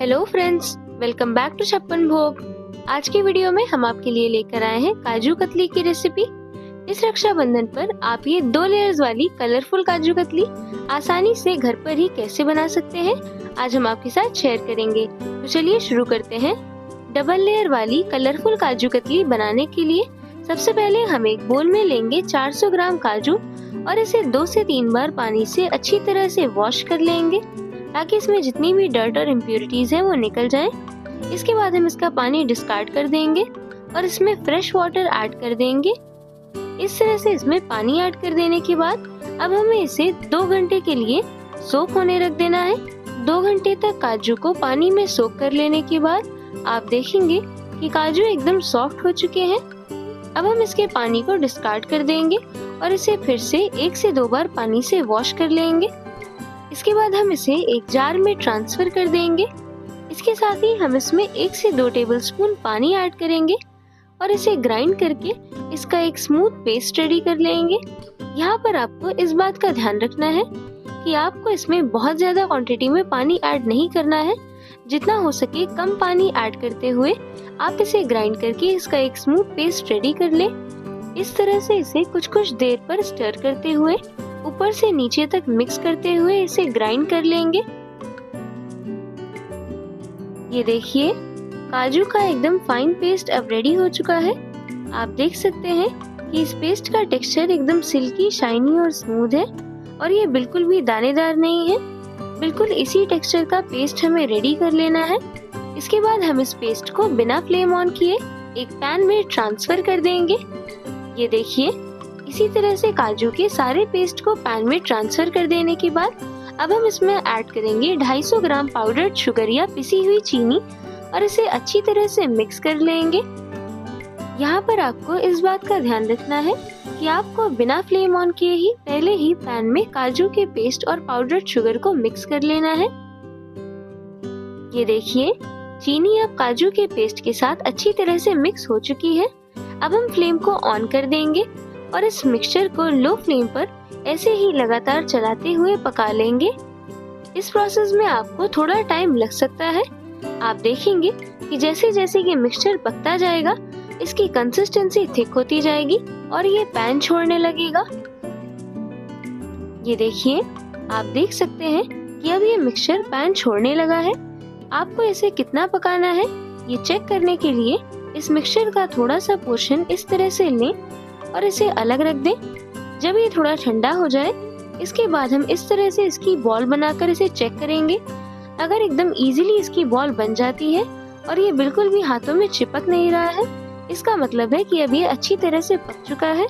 Hello friends, welcome back to Chhappan Bhog. आज की video में हम आपके लिए लेकर आए हैं काजू कतली की रेसिपी। इस रक्षाबंधन पर आप ये 2 लेयर्स वाली कलरफुल काजू कतली आसानी से घर पर ही कैसे बना सकते हैं, आज हम आपके साथ शेयर करेंगे। तो चलिए शुरू करते हैं। डबल लेयर वाली कलरफुल काजू कतली बनाने के लिए सबसे पहले हम एक बोल में लेंगे 400 ग्राम काजू और इसे 2 से 3 बार पानी से अच्छी तरह से वॉश कर लेंगे ताकि इसमें जितनी भी डर्ट और इम्प्योरिटीज हैं वो निकल जाएं। इसके बाद हम इसका पानी डिस्कार्ड कर देंगे और इसमें फ्रेश वाटर ऐड कर देंगे। इस तरह से इसमें पानी ऐड कर देने के बाद अब हमें इसे 2 घंटे के लिए सोक होने रख देना है। 2 घंटे तक काजू को पानी में सोक कर लेने के बाद आप देखेंगे कि काजू एकदम सॉफ्ट हो चुके हैं। अब हम इसके पानी को डिस्कार्ड कर देंगे और इसे फिर से 1 से 2 बार पानी से वॉश कर लेंगे। इसके बाद हम इसे एक जार में ट्रांसफर कर देंगे। इसके साथ ही हम इसमें 1 से 2 टेबलस्पून पानी ऐड करेंगे और इसे ग्राइंड करके इसका एक स्मूथ पेस्ट रेडी कर लेंगे। यहाँ पर आपको इस बात का ध्यान रखना है कि आपको इसमें बहुत ज्यादा क्वांटिटी में पानी ऐड नहीं करना है। जितना हो सके कम पानी ऐड करते हुए आप इसे ग्राइंड करके इसका एक स्मूथ पेस्ट रेडी कर ले। इस तरह से इसे कुछ देर पर स्टर करते हुए ऊपर से नीचे तक मिक्स करते हुए इसे ग्राइंड कर लेंगे। ये देखिए काजू का एकदम फाइन पेस्ट अब रेडी हो चुका है। आप देख सकते हैं कि इस पेस्ट का टेक्सचर एकदम सिल्की, शाइनी और स्मूथ है और ये बिल्कुल भी दानेदार नहीं है। बिल्कुल इसी टेक्सचर का पेस्ट हमें रेडी कर लेना है। इसके बाद हम इस पेस्ट को बिना फ्लेम ऑन किए एक पैन में ट्रांसफर कर देंगे। ये देखिए इसी तरह से काजू के सारे पेस्ट को पैन में ट्रांसफर कर देने के बाद अब हम इसमें ऐड करेंगे 250 ग्राम पाउडर्ड शुगर या पिसी हुई चीनी और इसे अच्छी तरह से मिक्स कर लेंगे। यहाँ पर आपको इस बात का ध्यान रखना है कि आपको बिना फ्लेम ऑन किए ही पहले ही पैन में काजू के पेस्ट और पाउडर्ड शुगर को मिक्स कर लेना है। ये देखिए चीनी अब काजू के पेस्ट के साथ अच्छी तरह से मिक्स हो चुकी है। अब हम फ्लेम को ऑन कर देंगे और इस मिक्सचर को लो फ्लेम पर ऐसे ही लगातार चलाते हुए पका लेंगे। इस प्रोसेस में आपको थोड़ा टाइम लग सकता है। आप देखेंगे कि जैसे जैसे ये मिक्सचर पकता जाएगा इसकी कंसिस्टेंसी थिक होती जाएगी और ये पैन छोड़ने लगेगा। ये देखिए आप देख सकते हैं कि अब ये मिक्सचर पैन छोड़ने लगा है। आपको इसे कितना पकाना है ये चेक करने के लिए इस मिक्सचर का थोड़ा सा पोर्शन इस तरह से लें और इसे अलग रख दें। जब ये थोड़ा ठंडा हो जाए इसके बाद हम इस तरह से इसकी बॉल बनाकर इसे चेक करेंगे। अगर एकदम इजीली इसकी बॉल बन जाती है और ये बिल्कुल भी हाथों में चिपक नहीं रहा है इसका मतलब है कि अब ये अच्छी तरह से पक चुका है।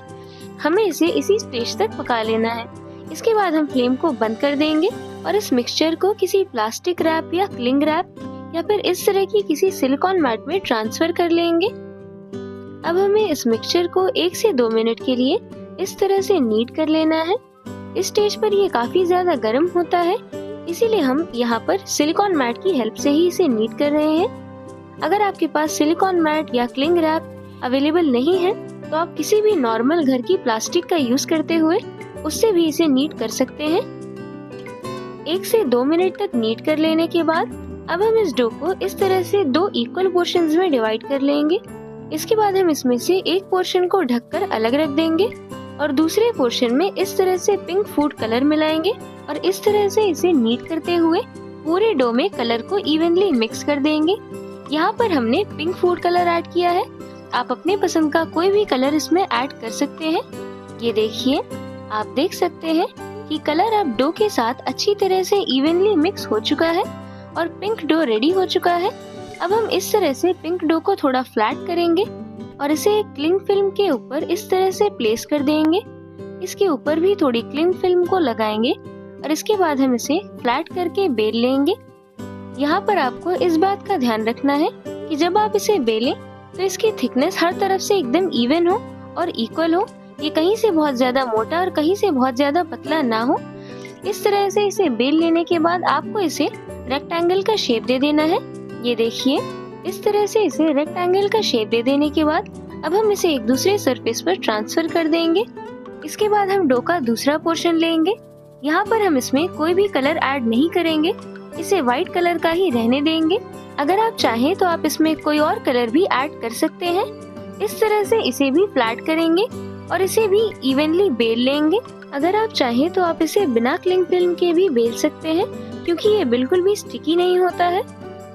हमें इसे इसी स्टेज तक पका लेना है। इसके बाद हम फ्लेम को बंद कर देंगे और इस मिक्सचर को किसी प्लास्टिक रैप या क्लिंग रैप या फिर इस तरह की किसी सिलिकॉन मैट में ट्रांसफर कर लेंगे। अब हमें इस मिक्सचर को 1 से 2 मिनट के लिए इस तरह से नीड कर लेना है। इस स्टेज पर ये काफी ज्यादा गर्म होता है इसीलिए हम यहाँ पर सिलिकॉन मैट की हेल्प से ही इसे नीड कर रहे हैं। अगर आपके पास सिलिकॉन मैट या क्लिंग रैप अवेलेबल नहीं है तो आप किसी भी नॉर्मल घर की प्लास्टिक का यूज करते हुए उससे भी इसे नीड कर सकते हैं। 1 से 2 मिनट तक नीड कर लेने के बाद अब हम इस डो को इस तरह से 2 इक्वल पोर्शंस में डिवाइड कर लेंगे। इसके बाद हम इसमें से एक पोर्शन को ढककर अलग रख देंगे और दूसरे पोर्शन में इस तरह से पिंक फूड कलर मिलाएंगे और इस तरह से इसे नीड करते हुए पूरे डो में कलर को इवनली मिक्स कर देंगे। यहाँ पर हमने पिंक फूड कलर ऐड किया है। आप अपने पसंद का कोई भी कलर इसमें ऐड कर सकते हैं। ये देखिए आप देख सकते हैं कि कलर अब डो के साथ अच्छी तरह से इवनली मिक्स हो चुका है और पिंक डो रेडी हो चुका है। अब हम इस तरह से पिंक डो को थोड़ा फ्लैट करेंगे और इसे एक क्लिंग फिल्म के ऊपर इस तरह से प्लेस कर देंगे। इसके ऊपर भी थोड़ी क्लिंग फिल्म को लगाएंगे और इसके बाद हम इसे फ्लैट करके बेल लेंगे। यहाँ पर आपको इस बात का ध्यान रखना है कि जब आप इसे बेलें तो इसकी थिकनेस हर तरफ से एकदम इवन हो और इक्वल हो। ये कहीं से बहुत ज्यादा मोटा और कहीं से बहुत ज्यादा पतला ना हो। इस तरह से इसे बेल लेने के बाद आपको इसे रेक्टेंगल का शेप दे देना है। ये देखिए इस तरह से इसे रेक्टेंगल का शेप दे देने के बाद अब हम इसे एक दूसरे सरफेस पर ट्रांसफर कर देंगे। इसके बाद हम डो का दूसरा पोर्शन लेंगे। यहाँ पर हम इसमें कोई भी कलर ऐड नहीं करेंगे इसे व्हाइट कलर का ही रहने देंगे। अगर आप चाहें तो आप इसमें कोई और कलर भी ऐड कर सकते हैं। इस तरह से इसे भी फ्लैट करेंगे और इसे भी इवनली बेल लेंगे। अगर आप चाहें तो आप इसे बिना क्लिंग फिल्म के भी बेल सकते हैं, क्योंकि ये बिल्कुल भी स्टिकी नहीं होता है।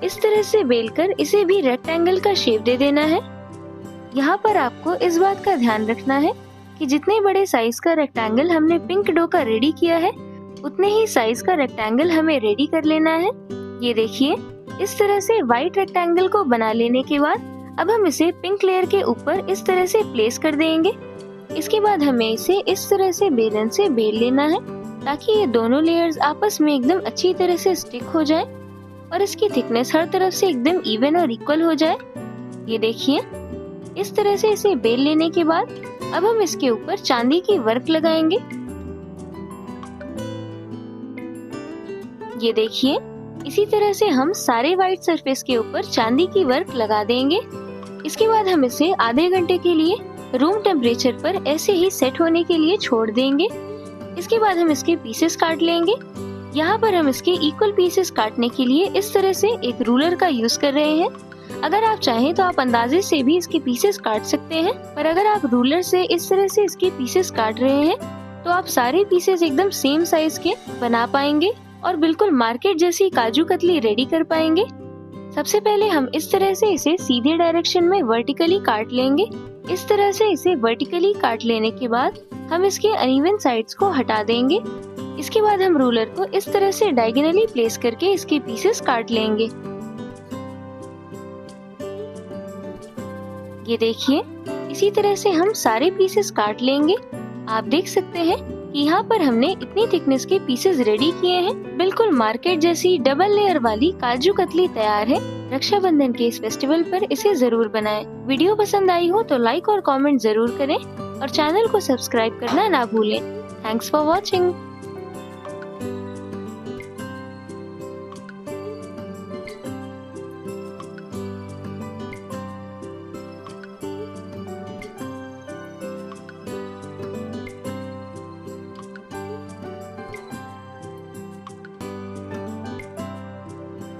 इस तरह से बेलकर इसे भी रेक्टेंगल का शेप दे देना है। यहाँ पर आपको इस बात का ध्यान रखना है कि जितने बड़े साइज का रेक्टेंगल हमने पिंक डो का रेडी किया है, उतने ही साइज का रेक्टेंगल हमें रेडी कर लेना है। ये देखिए, इस तरह से व्हाइट रेक्टेंगल को बना लेने के बाद अब हम इसे पिंक लेयर के ऊपर इस तरह से प्लेस कर देंगे। इसके बाद हमें इसे इस तरह से बेलन से बेल लेना है, ताकि ये दोनों लेयर्स आपस में एकदम अच्छी तरह से स्टिक हो जाए और इसकी थिकनेस हर तरफ से एकदम इवन और इक्वल हो जाए। ये देखिए, इस तरह से इसे बेल लेने के बाद अब हम इसके ऊपर चांदी की वर्क लगाएंगे। ये देखिए, इसी तरह से हम सारे व्हाइट सरफेस के ऊपर चांदी की वर्क लगा देंगे। इसके बाद हम इसे आधे घंटे के लिए रूम टेम्परेचर पर ऐसे ही सेट होने के लिए छोड़ देंगे। इसके बाद हम इसके पीसेस काट लेंगे। यहाँ पर हम इसके इक्वल पीसेस काटने के लिए इस तरह से एक रूलर का यूज कर रहे हैं। अगर आप चाहें तो आप अंदाजे से भी इसके पीसेस काट सकते हैं, पर अगर आप रूलर से इस तरह से इसके पीसेस काट रहे हैं तो आप सारे पीसेस एकदम सेम साइज के बना पाएंगे और बिल्कुल मार्केट जैसी काजू कतली रेडी कर पाएंगे। सबसे पहले हम इस तरह से इसे सीधे डायरेक्शन में वर्टिकली काट लेंगे। इस तरह से इसे वर्टिकली काट लेने के बाद हम इसके अनइवन साइड्स को हटा देंगे। इसके बाद हम रूलर को इस तरह से डायगोनली प्लेस करके इसके पीसेस काट लेंगे। ये देखिए, इसी तरह से हम सारे पीसेस काट लेंगे। आप देख सकते हैं कि यहाँ पर हमने इतनी थिकनेस के पीसेस रेडी किए हैं। बिल्कुल मार्केट जैसी डबल लेयर वाली काजू कतली तैयार है। रक्षाबंधन के इस फेस्टिवल पर इसे जरूर बनाएं। वीडियो पसंद आई हो तो लाइक और कमेंट जरूर करें और चैनल को सब्सक्राइब करना ना भूलें। Thanks for watching.